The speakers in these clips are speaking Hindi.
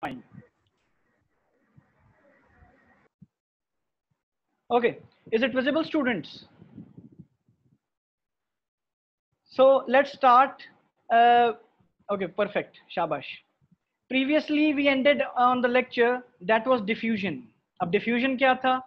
fine. Okay, is it visible, students? So let's start. Okay, perfect. Shabash. Previously we ended on the lecture that was diffusion. अब diffusion क्या था,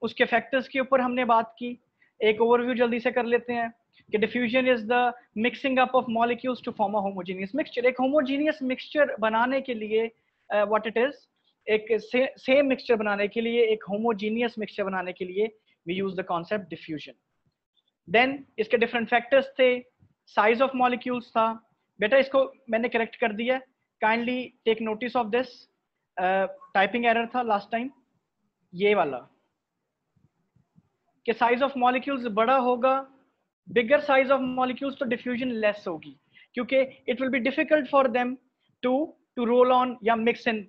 उसके factors के ऊपर हमने बात की. एक overview जल्दी से कर लेते हैं कि diffusion is the mixing up of molecules to form a homogeneous mixture. एक homogeneous mixture बनाने के लिए what it is, एक same mixture बनाने के लिए, एक homogeneous mixture बनाने के लिए we use the concept diffusion. Then इसके different factors थे, size of molecules था. बेटा इसको मैंने correct कर दिया. Kindly take notice of this. Typing error था last time, ये वाला कि size of molecules बड़ा होगा, bigger size of molecules तो diffusion less होगी, क्योंकि it will be difficult for them to roll on या mix in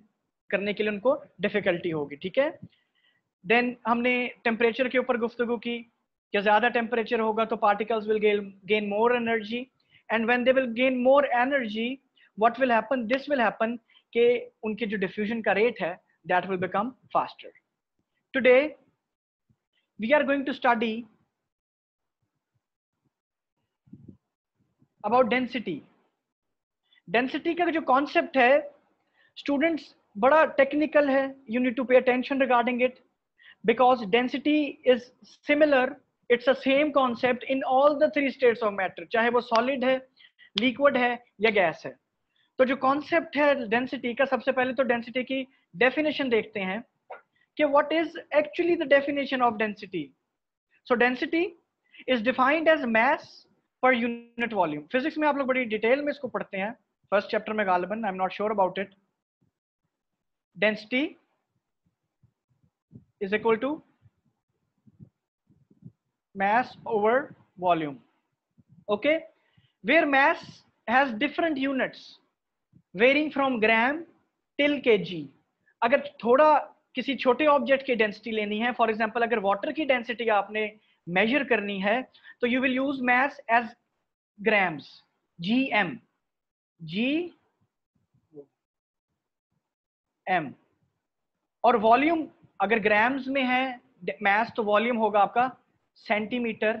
करने के लिए उनको difficulty होगी. ठीक है. Then हमने temperature के ऊपर गुफ्तगू की कि ज़्यादा temperature होगा तो particles will gain more energy, and when they will gain more energy, what will happen? This will happen कि उनके जो diffusion का rate है that will become faster. Today we are going to study about density. Density का जो concept है students बड़ा technical है. You need to pay attention regarding it because density is similar. It's the same concept in all the three states of matter, चाहे वो solid है, liquid है या gas है. तो जो कॉन्सेप्ट है डेंसिटी का, सबसे पहले तो डेंसिटी की डेफिनेशन देखते हैं कि what is actually the definition of density. So density is defined as mass per unit volume. Physics में आप लोग बड़ी डिटेल में इसको पढ़ते हैं, फर्स्ट चैप्टर में गालिबन, I am not sure about it. Density is equal to mass over volume. Okay, where mass has different units varying from gram till kg. अगर थोड़ा किसी छोटे ऑब्जेक्ट की डेंसिटी लेनी है, फॉर एग्जांपल अगर वाटर की डेंसिटी आपने मेजर करनी है तो you will use mass as grams, gm, gm. और वॉल्यूम अगर ग्राम्स में है mass तो वॉल्यूम होगा आपका सेंटीमीटर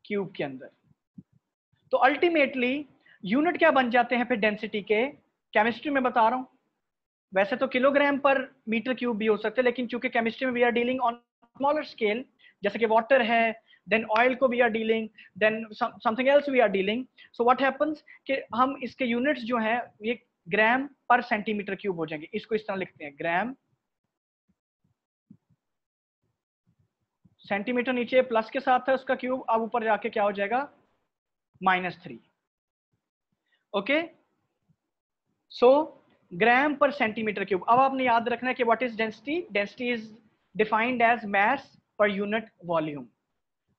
क्यूब के अंदर. तो अल्टीमेटली यूनिट क्या बन जाते हैं फिर डेंसिटी के, केमिस्ट्री में बता रहा हूं. वैसे तो किलोग्राम पर मीटर क्यूब भी हो सकते हैं, लेकिन चूंकि केमिस्ट्री में we are dealing on smaller scale, जैसे कि वाटर है, देन ऑयल को we are dealing, then something else we are dealing. So what happens कि हम इसके यूनिट्स जो हैं ये ग्राम पर सेंटीमीटर क्यूब हो जाएंगे. इसको इस तरह लिखते हैं, ग्राम सेंटीमीटर नीचे प्लस के साथ है उसका क्यूब, अब ऊपर जाके क्या हो जाएगा -3. ओके, सो ग्राम पर सेंटीमीटर क्यूब. अब आपने याद रखना है कि what is density. Density is defined as mass per unit volume.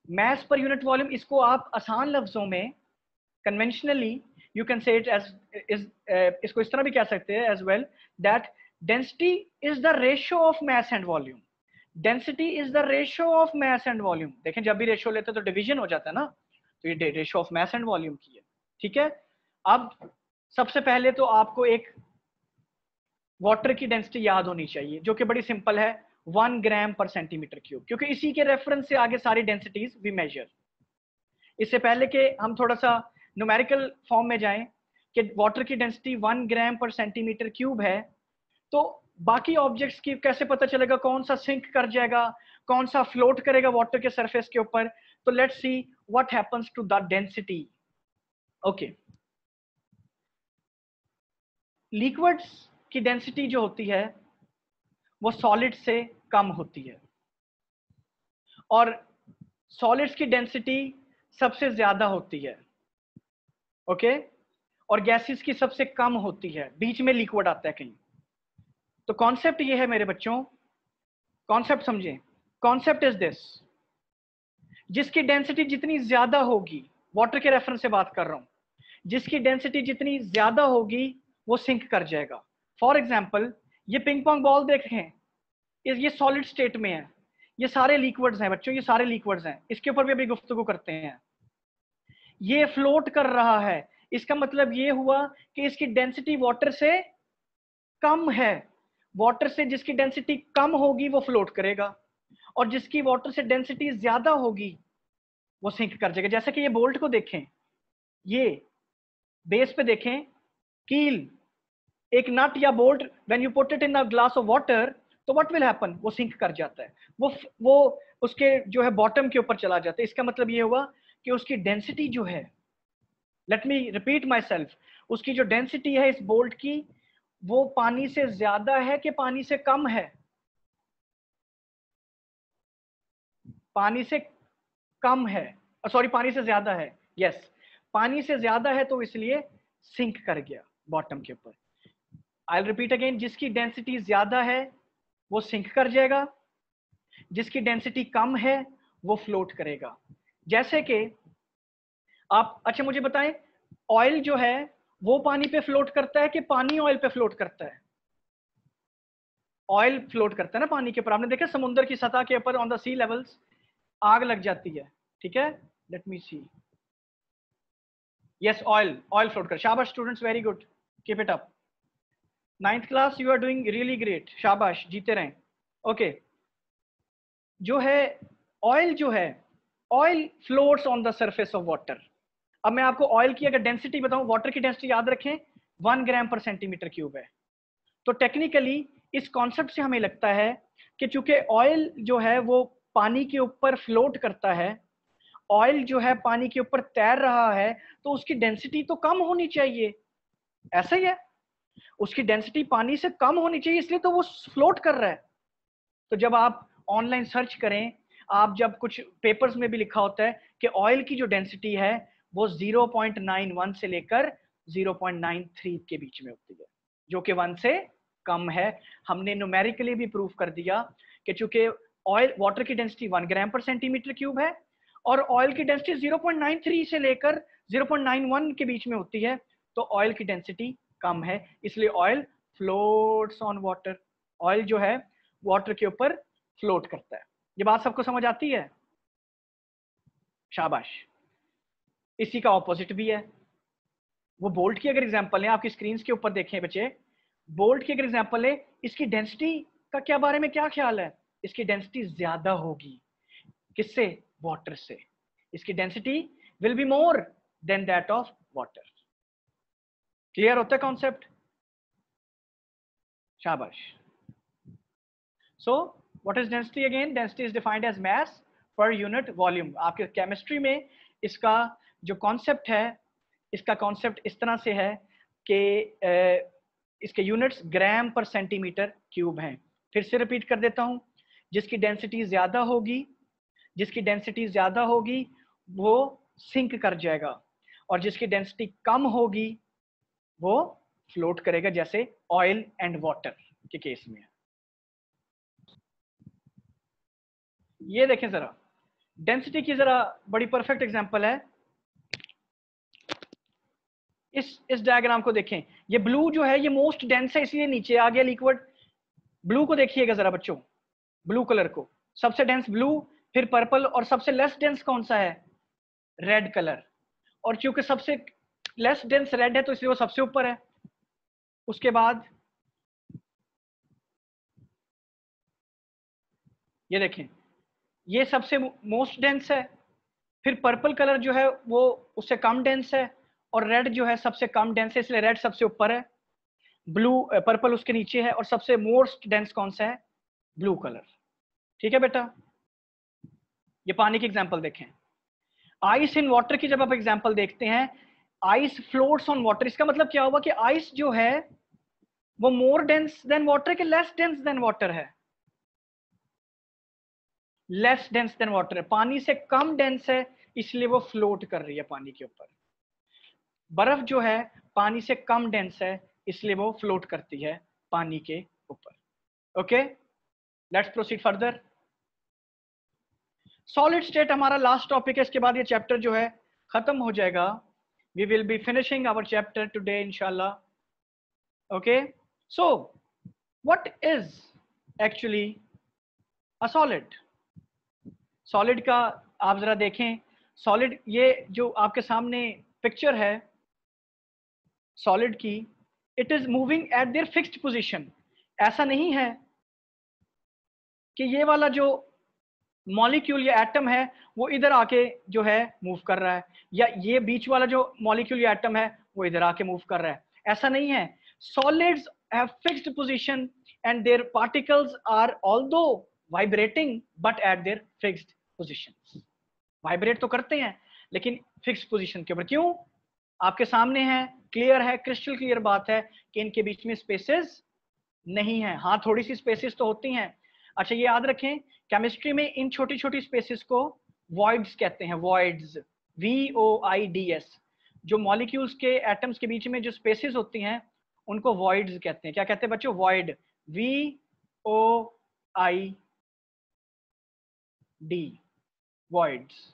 Mass per unit volume, इसको आप आसान लफ्जों में conventionally you can say it as इसको इस तरह भी कह सकते हैं as well, that density is the ratio of mass and volume. Density is the ratio of mass and volume. देखें जब भी रेशियो लेते हैं तो डिवीजन हो जाता है ना, तो ये ratio of mass and volume की है. ठीक है. अब सबसे पहले तो आपको एक वाटर की डेंसिटी याद होनी चाहिए जो कि बड़ी सिंपल है, 1 ग्राम पर सेंटीमीटर क्यूब, क्योंकि इसी के रेफरेंस से आगे सारी डेंसिटीज वी मेजर. इससे पहले कि हम थोड़ा सा न्यूमेरिकल फॉर्म में जाएं कि वाटर की डेंसिटी 1 ग्राम पर सेंटीमीटर क्यूब है, तो बाकी ऑब्जेक्ट्स की कैसे पता चलेगा कौन सा सिंक कर जाएगा, कौन सा फ्लोट करेगा वाटर के सरफेस के ऊपर. तो let's see what happens to the density. Okay, liquids की डेंसिटी जो होती है वो सॉलिड से कम होती है, और सॉलिड्स की डेंसिटी सबसे ज्यादा होती है. ओके, और गैसेस की सबसे कम होती है, बीच में लिक्विड आता है कहीं. तो कॉन्सेप्ट ये है मेरे बच्चों, कॉन्सेप्ट समझें. कॉन्सेप्ट इज दिस, जिसकी डेंसिटी जितनी ज्यादा होगी, वाटर के रेफरेंस से बात कर रहा हूं, जिसकी डेंसिटी जितनी ज्यादा होगी वो सिंक कर जाएगा. फॉर एग्जाम्पल ये पिंग पोंग बॉल देखें, ये सॉलिड स्टेट में है, ये सारे लिक्विड्स हैं बच्चों, ये सारे लिक्विड्स हैं. इसके ऊपर भी अभी गुफ्तगू करते हैं. ये फ्लोट कर रहा है, इसका मतलब ये हुआ कि इसकी डेंसिटी वाटर से कम है, वाटर से जिसकी डेंसिटी कम होगी वो फ्लोट करेगा, और जिसकी वाटर से डेंसिटी ज्यादा होगी वो सिंक कर जाएगा। जैसे कि ये बोल्ट को देखें, ये बेस पे देखें, कील, एक नट या bolt, when you put it in a glass of water, तो व्हाट विल हैपन, वो सिंक कर जाता है, वो उसके जो है बॉटम के ऊपर चला जाता है। इसका मतलब ये हुआ कि उसकी डेंसिटी जो है, let me repeat my self, उसकी जो डेंसिटी है इस बोल्ट की, वो पानी से ज्यादा है कि पानी से कम है? पानी से कम है, सॉरी पानी से ज्यादा है, यस पानी से ज्यादा है, तो इसलिए सिंक कर गया बॉटम के ऊपर। आई विल रिपीट अगेन, जिसकी डेंसिटी ज्यादा है वो सिंक कर जाएगा, जिसकी डेंसिटी कम है वो फ्लोट करेगा। जैसे कि आप, अच्छा मुझे बताएं, ऑयल जो है वो पानी पे फ्लोट करता है कि पानी ऑयल पे फ्लोट करता है? ऑयल फ्लोट करता है ना पानी के ऊपर। आपने देखा समुद्र की सतह के ऊपर ऑन द सी लेवल्स आग लग जाती है, ठीक है, let me see, yes oil, oil float कर, शाबाश students, very good, keep it up, 9th class, you are doing really great, शाबाश, जीते रहें। ओके, जो है ऑयल जो है, oil floats on the surface of water. अब मैं आपको ऑयल की अगर डेंसिटी बताऊं, वाटर की डेंसिटी याद रखें 1 ग्राम पर सेंटीमीटर क्यूब है। तो टेक्निकली इस कॉन्सेप्ट से हमें लगता है कि चूंकि ऑयल जो है वो पानी के ऊपर फ्लोट करता है, ऑयल जो है पानी के ऊपर तैर रहा है, तो उसकी डेंसिटी तो कम होनी चाहिए, ऐसा ही है, उसकी डेंसिटी पानी से कम होनी चाहिए, इसलिए तो वो फ्लोट कर रहा है। तो जब आप ऑनलाइन सर्च करें, आप जब कुछ पेपर्स में भी लिखा होता है कि ऑयल की जो डेंसिटी है वो 0.91 से लेकर 0.93 के बीच में होती है, जो कि 1 से कम है। हमने न्यूमेरिकली भी प्रूव कर दिया कि चूंकि ऑयल, वाटर की डेंसिटी 1 ग्राम पर सेंटीमीटर क्यूब है और ऑयल की डेंसिटी 0.93 से लेकर 0.91 के बीच में होती है, तो ऑयल की डेंसिटी कम है, इसलिए oil floats on water. Oil जो है वाटर के ऊपर फ्लोट करता है। ये बात सबको समझ आती है? शाबाश। इसी का ऑपोजिट भी है। वो बोल्ट की अगर एग्जांपल है, आपकी स्क्रीन के ऊपर देखें बच्चे, बोल्ट की अगर एग्जांपल है, इसकी डेंसिटी का क्या बारे में क्या ख्याल है? इसकी डेंसिटी ज्यादा होगी, किससे? वाटर से। इसकी density will be more than that of water. Clear होता है कॉन्सेप्ट? शाबाश। So what is density again? Density is defined as mass per unit volume. आपके केमिस्ट्री में इसका जो कॉन्सेप्ट है, इसका कॉन्सेप्ट इस तरह से है कि इसके यूनिट्स ग्राम पर सेंटीमीटर क्यूब हैं। फिर से रिपीट कर देता हूं, जिसकी डेंसिटी ज्यादा होगी, जिसकी डेंसिटी ज्यादा होगी वो सिंक कर जाएगा, और जिसकी डेंसिटी कम होगी वो फ्लोट करेगा, जैसे ऑयल एंड वाटर के केस में। ये देखें जरा, डेंसिटी की जरा बड़ी परफेक्ट एग्जांपल है। इस डायग्राम को देखें, ये ब्लू जो है ये मोस्ट डेंस है, इसलिए नीचे आ गया लिक्विड। ब्लू को देखिएगा जरा बच्चों, ब्लू कलर को, सबसे डेंस ब्लू, फिर पर्पल, और सबसे लेस डेंस कौन सा है? Red colour. और चूंकि सबसे लेस डेंस रेड है तो इसलिए वो सबसे ऊपर है। उसके बाद ये देखें, ये सबसे मोस्ट डेंस है, फिर पर्पल कलर जो है वो उससे कम डेंस है, और रेड जो है सबसे कम डेंस है, इसलिए रेड सबसे ऊपर है, ब्लू पर्पल उसके नीचे है, और सबसे मोस्ट डेंस कौन सा है? Blue colour. ठीक है बेटा, ये पानी की एग्जांपल देखें। आइस इन वाटर की जब आप एग्जांपल देखते हैं, आइस फ्लोट्स ऑन वाटर, इसका मतलब क्या हुआ कि आइस जो है वो मोर डेंस देन वाटर के लेस डेंस देन वाटर है? लेस डेंस देन वाटर है, पानी से कम डेंस है, इसलिए वो फ्लोट कर रही है पानी के ऊपर। बर्फ जो है पानी से कम डेंस है, इसलिए वो फ्लोट करती है पानी के ऊपर। Okay, let's proceed further. Solid state हमारा लास्ट टॉपिक है, इसके बाद ये चैप्टर जो है खत्म हो जाएगा। We will be finishing our chapter today इंशाल्लाह। Okay, so what is actually a solid? Solid का आप जरा देखें, सॉलिड, ये जो आपके सामने पिक्चर है सॉलिड की, it is moving at their fixed position. ऐसा नहीं है कि ये वाला जो मॉलिक्यूल या एटम है वो इधर आके जो है मूव कर रहा है, या ये बीच वाला जो मॉलिक्यूल या एटम है वो इधर आके मूव कर रहा है। ऐसा नहीं है। Solids have fixed position and their particles are although vibrating but at their fixed positions. Vibrate तो करते हैं लेकिन फिक्स्ड पोजीशन के ऊपर। क्यों? आपके सामने है, क्लियर है, क्रिस्टल क्लियर बात है कि इनके बीच में स्पेसेस नहीं है। हाँ, थोड़ी सी स्पेसेस तो होती हैं। अच्छा, ये याद रखें, केमिस्ट्री में इन छोटी छोटी स्पेसेस को वॉइड्स कहते हैं। Voids, VOIDS। जो मॉलिक्यूल्स के एटम्स के बीच में जो स्पेसेस होती हैं उनको वॉइड्स कहते हैं। क्या कहते हैं बच्चों? Void, VOID, voids.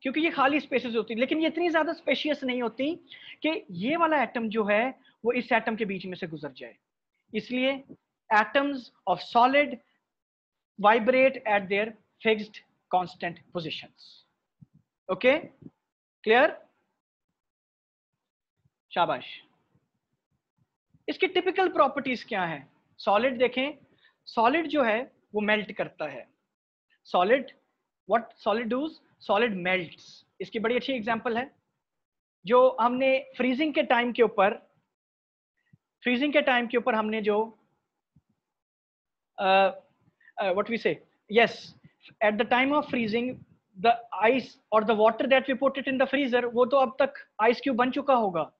क्योंकि ये खाली स्पेसेस होती है, लेकिन ये इतनी ज्यादा स्पेशियस नहीं होती कि ये वाला एटम जो है वो इस एटम के बीच में से गुजर जाए। इसलिए atoms of solid vibrate eight their fixed constant positions. Okay, clear? शाबाश। इसकी टिपिकल प्रॉपर्टीज क्या है? सॉलिड देखें, सॉलिड जो है वो मेल्ट करता है। Solid, what solid does? Solid melts. इसकी बड़ी अच्छी एग्जांपल है जो हमने फ्रीजिंग के टाइम के ऊपर हमने जो what we say, yes, at the time of freezing the ice or the water that we put it in the freezer, वो तो अब तक आइस क्यूब बन चुका होगा।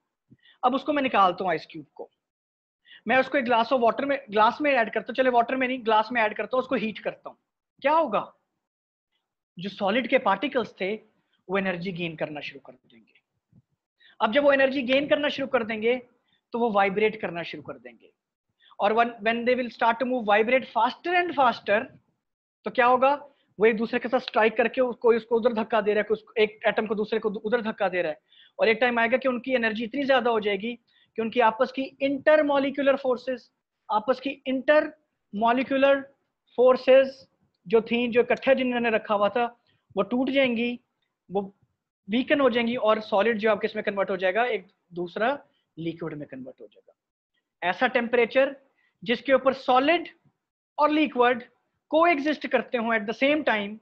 अब उसको मैं निकालता हूँ, आइस क्यूब को मैं उसको एक ग्लास ऑफ वाटर में, ग्लास में ऐड करता हूँ, चले वाटर में नहीं, ग्लास में ऐड करता हूँ, उसको हीट करता हूँ। क्या होगा? जो सॉलिड के पार्टिकल्स थे वो एनर्जी गेन करना शुरू कर देंगे। अब जब वो एनर्जी गेन करना शुरू कर देंगे तो वो वाइब्रेट करना शुरू कर देंगे, और when they will start to move vibrate faster and faster, तो क्या होगा? वो एक दूसरे के साथ स्ट्राइक करके कोई उसको उधर धक्का दे रहा है, कोई एक एटम को दूसरे को उधर धक्का दे रहा है, और एक टाइम आएगा कि उनकी एनर्जी इतनी ज्यादा हो जाएगी कि उनकी आपस की इंटर मॉलिक्यूलर फोर्सेस जो थी, जो इकट्ठे जिन्होंने रखा हुआ था, वो टूट जाएंगी, वो वीकन हो जाएंगी, और सॉलिड जो आपके इसमें कन्वर्ट हो जाएगा, एक दूसरा लिक्विड में कन्वर्ट हो जाएगा। ऐसा टेम्परेचर जिसके ऊपर सॉलिड और लिक्विड को एग्जिस्ट करते हो एट द सेम टाइम,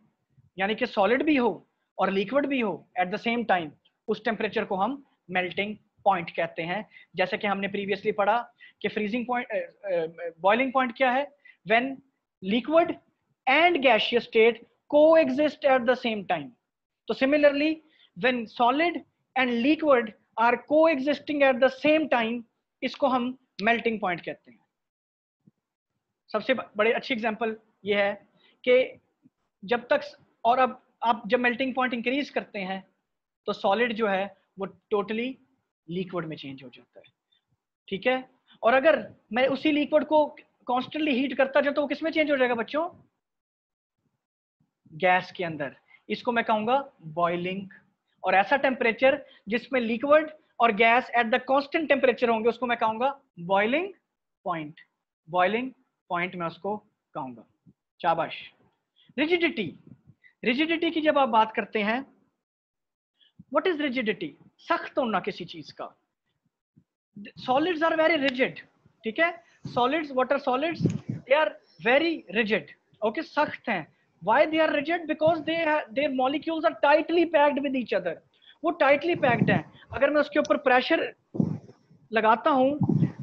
यानी कि सॉलिड भी हो और लिक्विड भी हो एट द सेम टाइम, उस टेम्परेचर को हम मेल्टिंग पॉइंट कहते हैं। जैसे कि हमने प्रीवियसली पढ़ा कि फ्रीजिंग पॉइंट, बॉइलिंग पॉइंट क्या है? When liquid and gaseous state coexist at the same time. तो similarly when solid and liquid are coexisting at the same time, इसको हम मेल्टिंग पॉइंट कहते हैं। सबसे बड़े अच्छी एग्जांपल ये है कि जब तक, और अब आप जब मेल्टिंग पॉइंट इंक्रीज करते हैं तो सॉलिड जो है वो टोटली लिक्विड में चेंज हो जाता है। ठीक है? और अगर मैं उसी लिक्विड को कॉन्स्टेंटली हीट करता जाऊं तो वो किस में चेंज हो जाएगा बच्चों? गैस के अंदर। इसको मैं कहूंगा बॉइलिंग। और ऐसा टेम्परेचर जिसमें लिक्विड और gas at the constant temperature होंगे उसको मैं कहूंगा बॉइलिंग पॉइंट। बॉइलिंग पॉइंट में उसको कहूंगा। शाबाश। रिजिडिटी, रिजिडिटी की जब आप बात करते हैं, व्हाट इज रिजिडिटी? सख्त होना किसी चीज का। Solids are very rigid. ठीक है? Solids, what are solids? They are very rigid. Okay, सख्त हैं। Why they are rigid? Because their molecules are tightly packed with each other. वो tightly packed हैं। अगर मैं उसके ऊपर प्रेशर लगाता हूँ,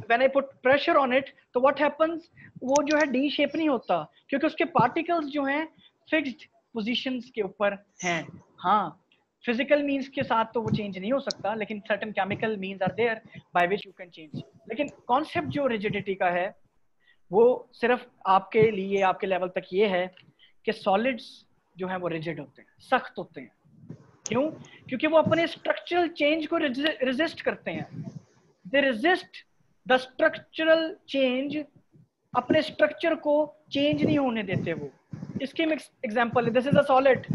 when I put pressure on it, तो what happens? वो जो है डी शेप नहीं होता, क्योंकि उसके पार्टिकल्स जो हैं फिक्स्ड पोजीशंस के ऊपर हैं। हाँ, फिजिकल मीन्स के साथ तो वो चेंज नहीं हो सकता, लेकिन certain chemical means are there by which you can change. लेकिन कॉन्सेप्ट जो रिजिडिटी का है वो सिर्फ आपके लिए, आपके लेवल तक ये है कि सॉलिड्स जो है वो रिजिड होते हैं, सख्त होते हैं। क्यों? क्योंकि वो अपने स्ट्रक्चरल चेंज को रेजिस्ट करते हैं। दे रेजिस्ट द स्ट्रक्चरल चेंज, अपने स्ट्रक्चर को चेंज नहीं होने देते वो। इसकी एग्जांपल है, this is a solid,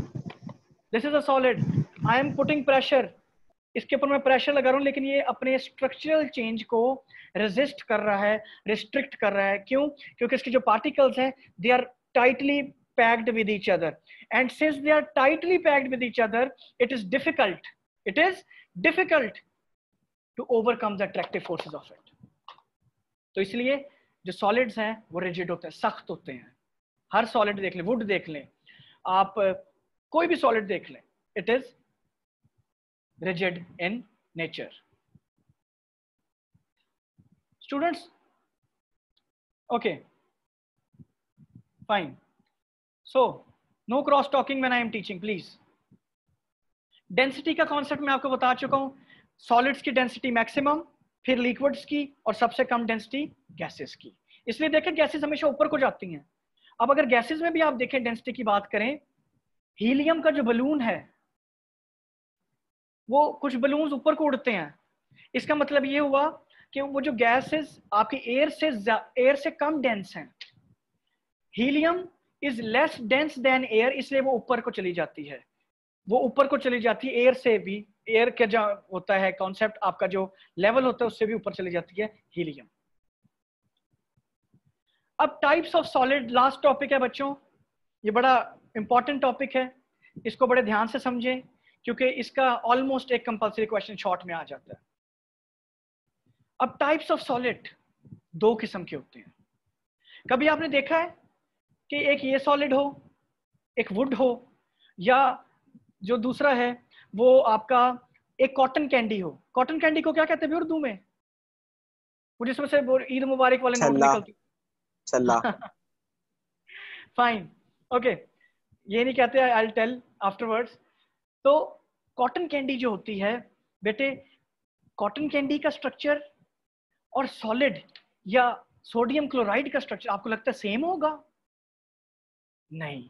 this is a solid, I am putting pressure, इसके ऊपर मैं प्रेशर लगा रहा हूँ, लेकिन ये अपने स्ट्रक्चरल चेंज को रेजिस्ट कर रहा है, रिस्ट्रिक्ट कर रहा है। क्यों? क्योंकि इसके जो पार्टिकल्स हैं they are tightly packed with each other, and since they are tightly packed with each other, it is difficult to overcome the attractive forces of it. तो इसलिए जो सॉलिड्स हैं वो रिजिड होते हैं, सख्त होते हैं। हर सॉलिड देख लें, वुड देख लें आप, कोई भी सॉलिड देख लें, it is rigid in nature. Students, okay fine, so no cross talking when I am teaching please. Density का कॉन्सेप्ट मैं आपको बता चुका हूं, सॉलिड्स की डेंसिटी मैक्सिमम, फिर लिक्विड्स की, और सबसे कम डेंसिटी गैसेस की। इसलिए देखें गैसेस हमेशा ऊपर को जाती हैं। अब अगर गैसेस में भी आप देखें डेंसिटी की बात करें, हीलियम का जो बलून है वो कुछ बलून्स ऊपर को उड़ते हैं। इसका मतलब ये हुआ कि वो जो गैसेस आपकी एयर से कम डेंस हैं। Helium is less dense then air, इसलिए वो ऊपर को चली जाती है, वो ऊपर को चली जाती है एयर से भी। एयर का जो होता है कॉन्सेप्ट, आपका जो लेवल होता है उससे भी ऊपर चली जाती है हीलियम। अब types of solid last topic है बच्चों, ये बड़ा इंपॉर्टेंट टॉपिक है, इसको बड़े ध्यान से समझें क्योंकि इसका ऑलमोस्ट एक कंपल्सरी क्वेश्चन शॉर्ट में आ जाता है। अब टाइप्स ऑफ सॉलिड दो किस्म के होते हैं। कभी आपने देखा है कि एक ये सॉलिड हो, एक वुड हो, या जो दूसरा है वो आपका एक कॉटन कैंडी हो। कॉटन कैंडी को क्या कहते हैं उर्दू में? मुझे इसमें से ईद मुबारक वाले नोट निकलती फाइन, ओके, ये नहीं कहते, आई विल टेल आफ्टरवर्ड्स। तो कॉटन कैंडी जो होती है बेटे, कॉटन कैंडी का स्ट्रक्चर और सॉलिड या सोडियम क्लोराइड का स्ट्रक्चर आपको लगता है सेम होगा? नहीं।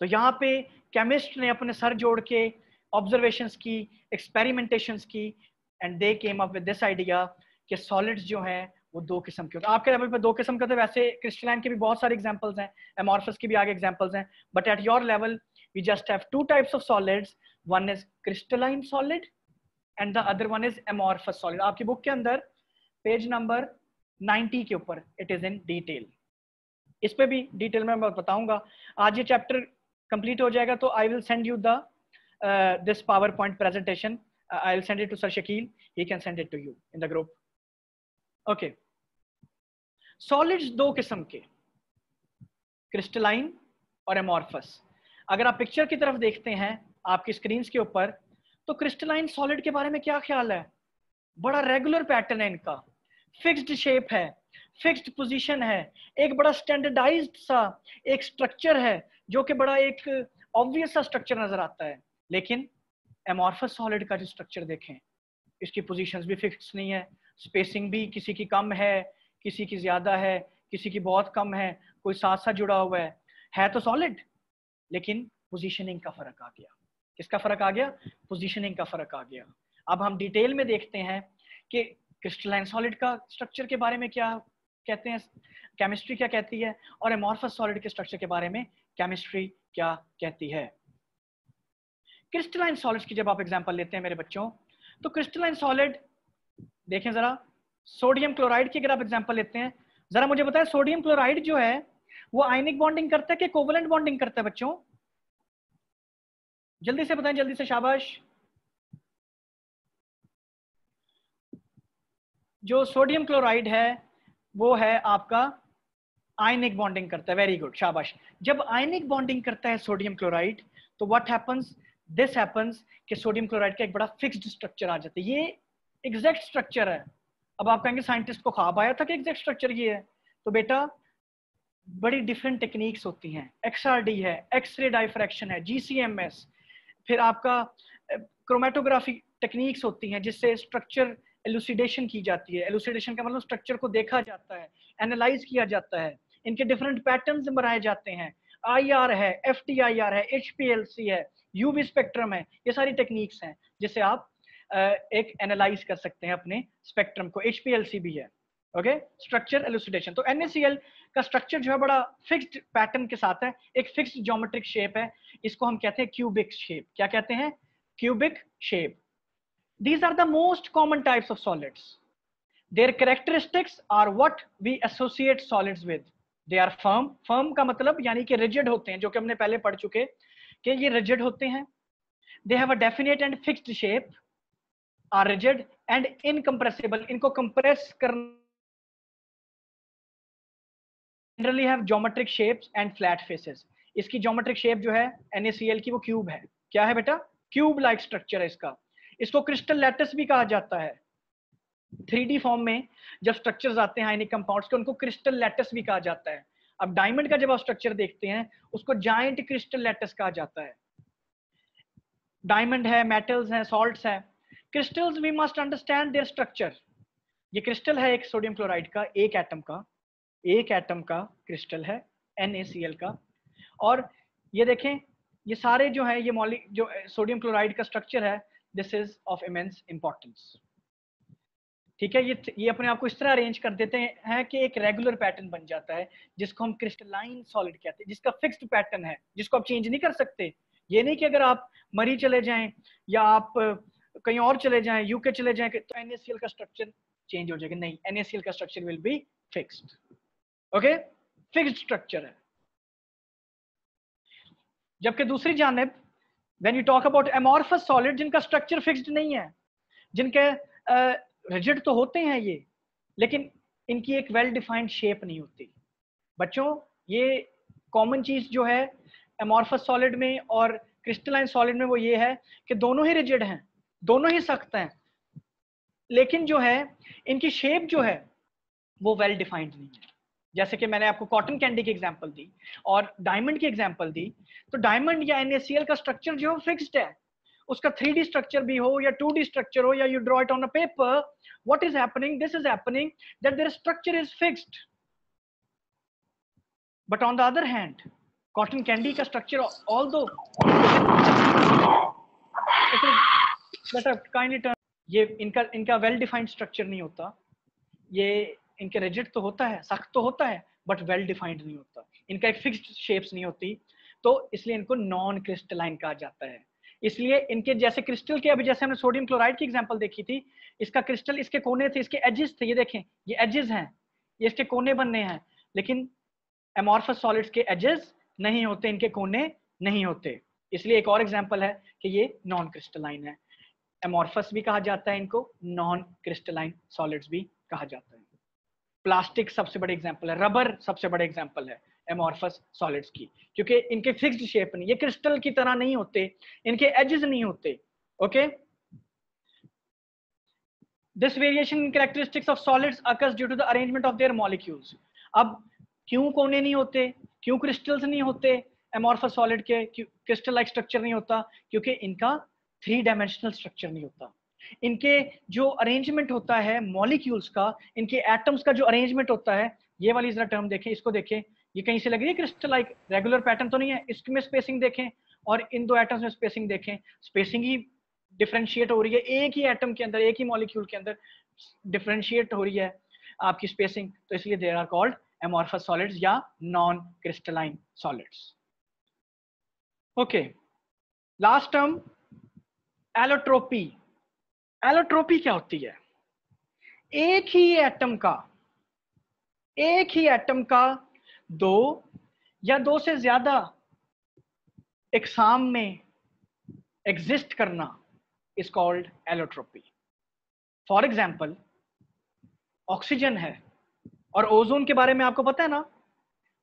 तो यहाँ पे केमिस्ट ने अपने सर जोड़ के ऑब्जर्वेशंस की, एक्सपेरिमेंटेशंस की, and they came up with this idea कि सॉलिड्स जो हैं वो दो किस्म के होते हैं। आपके लेवल पे दो किस्म के होते हैं, वैसे क्रिस्टलाइन के भी बहुत सारे एग्जांपल्स हैं, एमॉर्फस की भी आगे एग्जांपल्स हैं, but at your level we just have two types of solids, one is crystalline solid and the other one is amorphous solid. आपकी बुक के अंदर पेज नंबर 90 के ऊपर इट इज इन डिटेल, इस पे भी डिटेल में मैं बताऊंगा। आज ये चैप्टर कंप्लीट हो जाएगा तो I will send you the this power point presentation, I will send it to sir Shakeel, he can send it to you in the group. Okay, solids दो किस्म के, क्रिस्टलाइन और एमॉर्फस। अगर आप पिक्चर की तरफ देखते हैं आपकी स्क्रीन के ऊपर, तो क्रिस्टलाइन सॉलिड के बारे में क्या ख्याल है? बड़ा रेगुलर पैटर्न है इनका, फिक्स्ड शेप है, फिक्स्ड पोजीशन है, एक बड़ा स्टैंडर्डाइज्ड सा एक स्ट्रक्चर है जो कि बड़ा एक ऑब्वियस सा स्ट्रक्चर नजर आता है। लेकिन एमॉर्फस सॉलिड का जो स्ट्रक्चर देखें, इसकी पोजीशंस भी फिक्स नहीं है, स्पेसिंग भी किसी की कम है, किसी की ज्यादा है, किसी की बहुत कम है, कोई साथ साथ जुड़ा हुआ है तो सॉलिड, लेकिन पोजीशनिंग का फर्क आ गया। किसका फर्क आ गया? पोजीशनिंग का फर्क आ गया। अब हम डिटेल में देखते हैं कि क्रिस्टलाइन सॉलिड का स्ट्रक्चर के बारे में क्या कहते हैं, केमिस्ट्री क्या कहती है, और एमॉर्फस सॉलिड के स्ट्रक्चर के बारे में केमिस्ट्री क्या कहती है। क्रिस्टलाइन सॉलिड्स की जब आप एग्जांपल लेते हैं मेरे बच्चों, तो क्रिस्टलाइन सॉलिड देखें जरा, सोडियम क्लोराइड की अगर आप एग्जांपल लेते हैं, जरा मुझे बताएं सोडियम क्लोराइड जो है वो आयनिक बॉन्डिंग करता है कि कोवलेंट बॉन्डिंग करता है बच्चों? जल्दी से बताएं, जल्दी से, शाबाश। जो सोडियम क्लोराइड है वो है आपका आयनिक बॉन्डिंग करता है, वेरी गुड, शाबाश। जब आयनिक बॉन्डिंग करता है सोडियम क्लोराइड तो व्हाट हैपेंस, दिस हैपेंस कि सोडियम क्लोराइड का एक बड़ा फिक्स्ड स्ट्रक्चर आ जाता है, ये एग्जैक्ट स्ट्रक्चर है। अब आप कहेंगे साइंटिस्ट को ख्वाब आया था कि एग्जैक्ट स्ट्रक्चर ये है, तो बेटा बड़ी डिफरेंट टेक्निक्स होती हैं, एक्सआरडी है, एक्सरे डाइफ्रैक्शन है, जीसीएमएस, फिर आपका क्रोमेटोग्राफी टेक्निक्स होती हैं जिससे स्ट्रक्चर एलुसिडेशन की जाती है। एलुसिडेशन का मतलब स्ट्रक्चर को देखा जाता है, एनालाइज किया जाता है, इनके डिफरेंट पैटर्न्स बनाए जाते हैं, आईआर है, एफटीआईआर है, एचपीएलसी है, यूवी स्पेक्ट्रम है, ये सारी टेक्निक्स हैं जिससे आप एक एनालाइज कर सकते हैं अपने स्पेक्ट्रम को, एचपीएलसी भी है। Okay, structure elucidation. तो NaCl का स्ट्रक्चर जो है बड़ा फिक्स्ड पैटर्न के साथ है, एक फिक्स्ड ज्योमेट्रिक शेप है, इसको हम कहते हैं क्यूबिक शेप। क्या कहते हैं? Cubic shape. These are the most common types of solids. Their characteristics are what we associate solids with. They are firm. Firm का मतलब यानी कि rigid होते हैं, जो कि हमने पहले पढ़ चुके कि ये rigid होते हैं. They have a definite and fixed shape, are rigid and incompressible. इनको compress करना generally have geometric shapes and flat faces. इसकी ज्योमेट्रिक शेप जो है NaCl की वो क्यूब है। क्या है बेटा? क्यूब लाइक स्ट्रक्चर है इसका। इसको क्रिस्टल लैटिस भी कहा जाता है। 3D फॉर्म में जब स्ट्रक्चर्स आते हैं आयनिक कंपाउंड्स के, उनको क्रिस्टल लैटिस भी कहा जाता है। अब डायमंड का जब आप स्ट्रक्चर देखते हैं उसको जायंट क्रिस्टल लैटिस कहा जाता है। डायमंड है, मेटल्स हैं, सॉल्ट्स है। Crystals we must understand their structure. ये क्रिस्टल है एक सोडियम क्लोराइड का, एक एटम का क्रिस्टल है NaCl का। और ये देखें, ये सारे जो है ये जो सोडियम क्लोराइड का स्ट्रक्चर है, this is of immense importance. ठीक है, ये अपने आप को इस तरह अरेंज कर देते हैं कि एक रेगुलर पैटर्न बन जाता है, जिसको हम क्रिस्टलाइन सॉलिड कहते हैं, जिसका फिक्स्ड पैटर्न है, जिसको आप चेंज नहीं कर सकते। ये नहीं कि अगर आप मरी चले जाएं या आप कहीं और चले जाएं, यूके चले जाएं, तो NaCl का स्ट्रक्चर चेंज हो जाएगा। नहीं, NaCl का structure will be fixed. Okay, fixed structure है। जबकि दूसरी जानिब when you talk about amorphous solid, जिनका स्ट्रक्चर फिक्स्ड नहीं है, जिनके रिजिड तो होते हैं ये, लेकिन इनकी एक वेल डिफाइंड शेप नहीं होती। बच्चों, ये कॉमन चीज जो है एमॉर्फस सॉलिड में और क्रिस्टलाइन सॉलिड में वो ये है कि दोनों ही रिजिड हैं, दोनों ही सख्त हैं, लेकिन जो है इनकी शेप जो है वो वेल डिफाइंड नहीं है। जैसे कि मैंने आपको कॉटन कैंडी की एग्जांपल दी और डायमंड की एग्जांपल दी, तो डायमंड या NaCl का स्ट्रक्चर जो है फिक्स्ड है। उसका 3D स्ट्रक्चर भी हो या 2D स्ट्रक्चर हो, या you draw it on a paper, what is happening, this is happening that there structure is fixed. But on the other hand cotton candy का स्ट्रक्चर, ऑल्दो काइंडली टर्न, ये इनका वेल डिफाइंड स्ट्रक्चर नहीं होता। ये इनके रिजिड तो होता है, सख्त तो होता है, बट वेल डिफाइंड नहीं होता। इनका एक फिक्स्ड शेप्स नहीं होती, तो इसलिए इनको नॉन क्रिस्टलाइन कहा जाता है। इसलिए इनके जैसे क्रिस्टल के, अभी जैसे हमने सोडियम क्लोराइड की एग्जांपल देखी थी, इसका क्रिस्टल, इसके कोने थे, इसके एजेस थे, ये देखें ये एजेस हैं, ये इसके कोने बनने हैं। लेकिन एमॉर्फस सॉलिड्स के एजेस नहीं होते, इनके कोने नहीं होते। इसलिए एक और एग्जांपल है कि ये नॉन क्रिस्टलाइन है। एमॉर्फस भी कहा जाता है इनको, नॉन क्रिस्टलाइन सॉलिड्स भी कहा जाता है। प्लास्टिक सबसे बड़े एग्जांपल है, रबर सबसे बड़े एग्जांपल है एमॉर्फस सॉलिड्स की, क्योंकि इनके फिक्स्ड शेप नहीं, ये क्रिस्टल की तरह नहीं होते, इनके एजेस नहीं होते। Okay, this variation in characteristics of solids occurs due to the arrangement of their molecules. अब क्यों कोने नहीं होते, क्यों क्रिस्टल्स नहीं होते एमॉर्फस सॉलिड के, क्रिस्टल लाइक स्ट्रक्चर नहीं होता? क्योंकि इनका 3 डायमेंशनल स्ट्रक्चर नहीं होता। इनके जो अरेंजमेंट होता है मॉलिक्यूल्स का, इनके एटम्स का जो अरेंजमेंट होता है, ये वाली जरा टर्म देखें, इसको देखें, ये कहीं से लग रही है क्रिस्टल लाइक, रेगुलर पैटर्न तो नहीं है, इसमें स्पेसिंग देखें और इन दो एटम्स में स्पेसिंग देखें, स्पेसिंग ही डिफरेंशिएट हो रही है, एक ही एटम के अंदर, एक ही मॉलिक्यूल के अंदर डिफरेंशिएट हो रही है आपकी स्पेसिंग, तो इसलिए they are called amorphous solids या non crystalline solids. Okay, last term allotropy. Allotropy क्या होती है? एक ही एटम का दो या दो से ज्यादा इकसाम में एग्जिस्ट करना is called allotropy. For example, oxygen है और ओजोन के बारे में आपको पता है ना।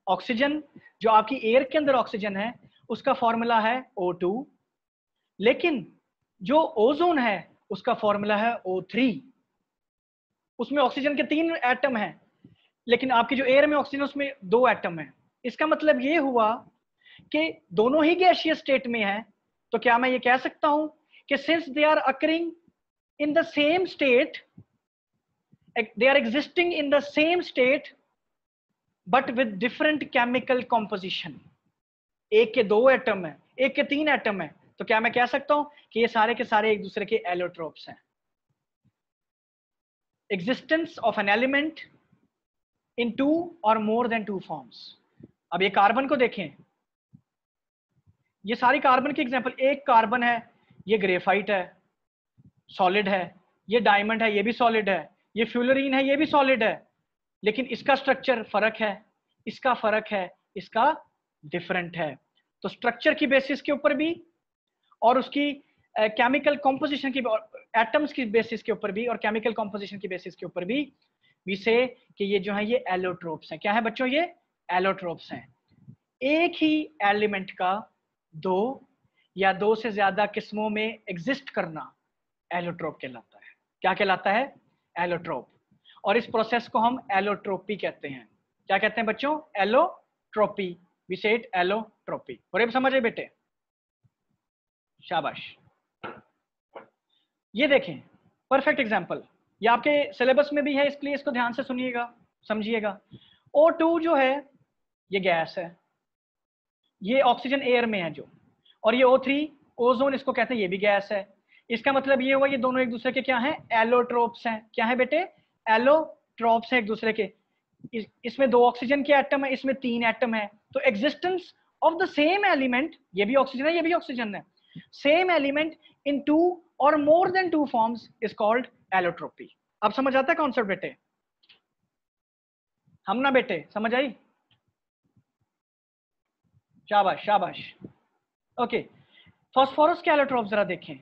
ऑक्सीजन, जो आपकी एयर के अंदर ऑक्सीजन है, उसका फॉर्मूला है O2, लेकिन जो ओजोन है उसका फॉर्मूला है O3। उसमें ऑक्सीजन के 3 एटम हैं, लेकिन आपकी जो एयर में ऑक्सीजन उसमें 2 एटम हैं। इसका मतलब ये हुआ कि दोनों ही गैसियस स्टेट में है। तो क्या मैं ये कह सकता हूं कि since they are occurring in the same state, they are existing in the same state but with different chemical composition, एक के 2 एटम है, एक के 3 एटम है, तो क्या मैं कह सकता हूं कि ये सारे के सारे एक दूसरे के एलोट्रोप्स हैं। Existence of an element in 2 और मोर देन 2 फॉर्म्स। अब ये कार्बन को देखें, ये सारी कार्बन की एग्जांपल, एक कार्बन है, ये ग्रेफाइट है, सॉलिड है, ये डायमंड है, ये भी सॉलिड है, ये फ्यूलरीन है, ये भी सॉलिड है, लेकिन इसका स्ट्रक्चर फर्क है, इसका फर्क है, इसका डिफरेंट है। तो स्ट्रक्चर की बेसिस के ऊपर भी और उसकी केमिकल कॉम्पोजिशन की, एटम्स की बेसिस के ऊपर भी और केमिकल कॉम्पोजिशन की बेसिस के ऊपर भी वी से कि ये जो है ये एलोट्रोप्स हैं। क्या है बच्चों? ये एलोट्रोप्स हैं। एक ही एलिमेंट का दो या दो से ज्यादा किस्मों में एग्जिस्ट करना एलोट्रोप कहलाता है। क्या कहलाता है? एलोट्रोप। और इस प्रोसेस को हम एलोट्रोपी कहते हैं। क्या कहते हैं बच्चों? एलोट्रोपी। वी से इट एलोट्रोपी। और ये समझ आए बेटे? शाबाश। ये देखें परफेक्ट एग्जांपल, ये आपके सिलेबस में भी है, इसलिए इसको ध्यान से सुनिएगा, समझिएगा। O2 जो है ये गैस है, ये ऑक्सीजन एयर में है जो, और ये O3 ओजोन इसको कहते हैं, ये भी गैस है। इसका मतलब ये हुआ ये दोनों एक दूसरे के क्या हैं? एलोट्रोप्स हैं। क्या है बेटे? एलोट्रोप्स हैं एक दूसरे के। इसमें दो ऑक्सीजन के एटम है, इसमें तीन एटम है, तो existence of the same element, ये भी ऑक्सीजन है ये भी ऑक्सीजन है, सेम एलिमेंट इन टू और more than two forms is called allotropy. अब समझ आता है कॉन्सेप्ट बेटे? हम ना बेटे समझ आई? शाबाश शाबाश। ओके, फास्फोरस के एलोट्रोप जरा देखें।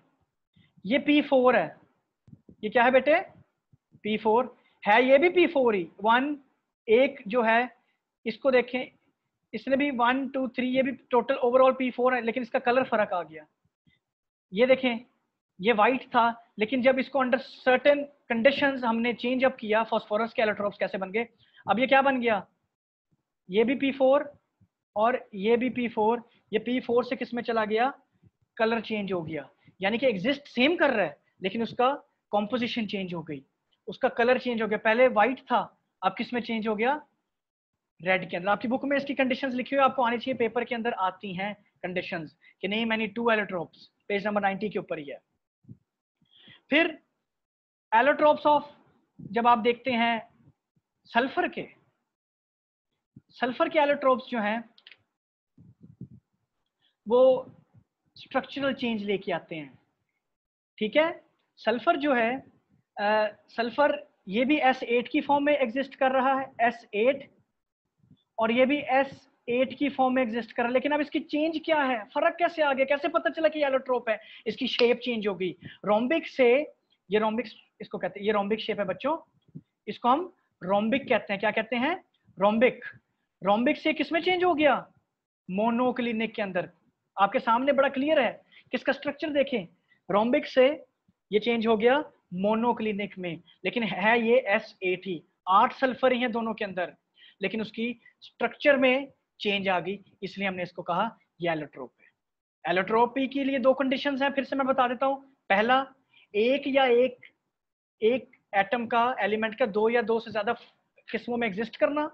ये P4 है, ये क्या है बेटे? P4 है, ये भी P4 ही। वन एक जो है इसको देखें, इसने भी 1 2 3, ये भी टोटल ओवरऑल P4 है, लेकिन इसका कलर फर्क आ गया। ये देखें, ये वाइट था, लेकिन जब इसको अंडर सर्टेन कंडीशंस हमने चेंज अप किया, फास्फोरस के एलोट्रोप्स कैसे बन गए? अब ये क्या बन गया? ये भी P4 और ये भी P4। ये P4 से किस में चला गया? कलर चेंज हो गया। यानी कि एग्जिस्ट सेम कर रहा है, लेकिन उसका कॉम्पोजिशन चेंज हो गई, उसका कलर चेंज हो गया। पहले व्हाइट था, अब किस में चेंज हो गया? रेड के अंदर। आपकी बुक में इसकी कंडीशंस लिखी हुई, आपको आनी चाहिए, पेपर के अंदर आती हैं कंडीशंस कि नहीं मैंने 2 एलोट्रोप्स, पेज नंबर 90 के ऊपर ही है। फिर एलोट्रोप्स ऑफ, जब आप देखते हैं सल्फर के, सल्फर के एलोट्रोप्स जो हैं वो स्ट्रक्चरल चेंज लेके आते हैं। ठीक है, सल्फर जो है सल्फर ये भी S8 की फॉर्म में एग्जिस्ट कर रहा है, S8, और ये भी S8 की फॉर्म में एग्जिस्ट कर रहा है। लेकिन अब इसकी चेंज क्या है? फर्क कैसे आ गया? कैसे पता चला कि एलोट्रोप है? इसकी शेप चेंज हो गई रोम्बिक से, ये रोम्बिक इसको कहते हैं, ये रोम्बिक शेप है बच्चों, इसको हम रोम्बिक कहते हैं। क्या कहते हैं? रोम्बिक। रोम्बिक से किसमें चेंज हो गया? मोनोक्लिनिक के अंदर। आपके सामने बड़ा क्लियर है, किसका स्ट्रक्चर देखें, रोम्बिक से ये चेंज हो गया मोनोक्लिनिक में। लेकिन है ये S8 ही, 8 सल्फर ही है दोनों के अंदर, लेकिन उसकी स्ट्रक्चर में चेंज आ गई, इसलिए हमने इसको कहा ये एलोट्रोप है। एलोट्रोपी के लिए दो कंडीशंस हैं, फिर से मैं बता देता हूं। पहला, एक या एक एटम का, एलिमेंट का दो या दो से ज्यादा किस्मों में एग्जिस्ट करना,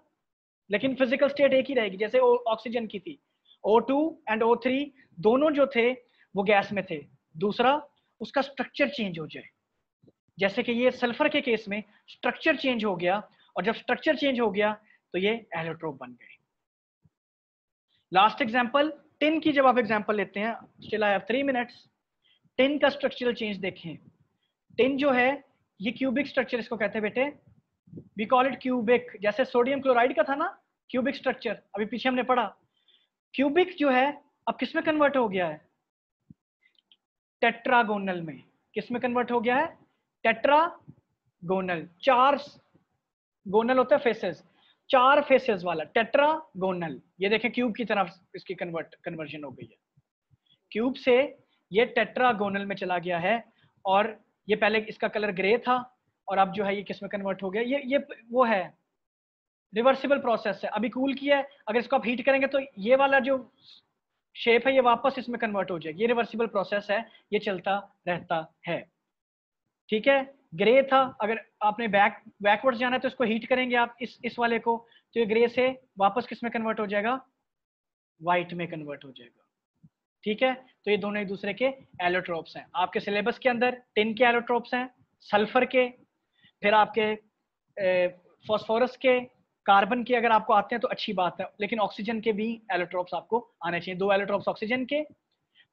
लेकिन फिजिकल स्टेट एक ही रहेगी, जैसे ऑक्सीजन की थी। O2 एंड O3 दोनों जो थे वो गैस में थे। दूसरा, उसका स्ट्रक्चर चेंज हो जाए, जैसे कि ये सल्फर के केस में स्ट्रक्चर चेंज हो गया, और जब स्ट्रक्चर चेंज हो गया तो ये एलोट्रोप बन गए। लास्ट एग्जांपल, टिन की जब आप एग्जांपल लेते हैं, still I have 3 minutes. Tin का स्ट्रक्चरल चेंज देखें। टिन जो है ये क्यूबिक स्ट्रक्चर इसको कहते हैं बेटे, वी कॉल इट क्यूबिक। जैसे सोडियम क्लोराइड का था ना क्यूबिक स्ट्रक्चर, अभी पीछे हमने पढ़ा। क्यूबिक जो है अब किस में कन्वर्ट हो गया है? टेट्रागोनल में। किस में कन्वर्ट हो गया है? टेट्रागोनल। 4 गोनल होता है फेसेस, 4 फेसेस वाला टेट्रागोनल। ये देखें क्यूब की तरफ इसकी कन्वर्जन हो गई है, क्यूब से ये टेट्रागोनल में चला गया है। और ये पहले इसका कलर ग्रे था, और अब जो है ये किस में कन्वर्ट हो गया? ये वो है रिवर्सिबल प्रोसेस है। अभी कूल किया है, अगर इसको आप हीट करेंगे तो ये वाला जो शेप है ये वापस इसमें कन्वर्ट हो जाएगी। ये रिवर्सिबल प्रोसेस है, ये चलता रहता है। ठीक है, ग्रे था, अगर आपने बैकवर्ड्स जाना है तो इसको हीट करेंगे आप इस वाले को, तो ये ग्रे से वापस किस में कन्वर्ट हो जाएगा? व्हाइट में कन्वर्ट हो जाएगा। ठीक है, तो ये दोनों एक दूसरे के एलोट्रोप्स हैं। आपके सिलेबस के अंदर टिन के एलोट्रोप्स हैं, सल्फर के, फिर आपके फॉस्फोरस के, कार्बन के अगर आपको आते हैं तो अच्छी बात है, लेकिन ऑक्सीजन के भी एलोट्रोप्स आपको आने चाहिए। 2 एलोट्रोप्स ऑक्सीजन के,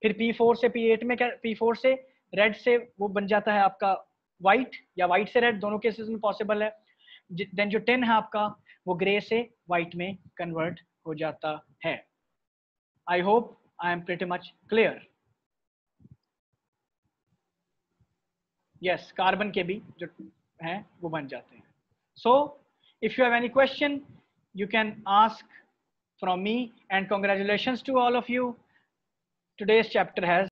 फिर P4 से P8 में क्या, P4 से रेड से वो बन जाता है आपका व्हाइट, या व्हाइट से रेड, दोनों केसेस में पॉसिबल है। देन जो टिन है आपका वो ग्रे से व्हाइट में कन्वर्ट हो जाता है। I hope I am pretty much clear. Yes, carbon के भी जो हैं वो बन जाते हैं। So if you have any question you can ask from me, and congratulations to all of you. Today's chapter has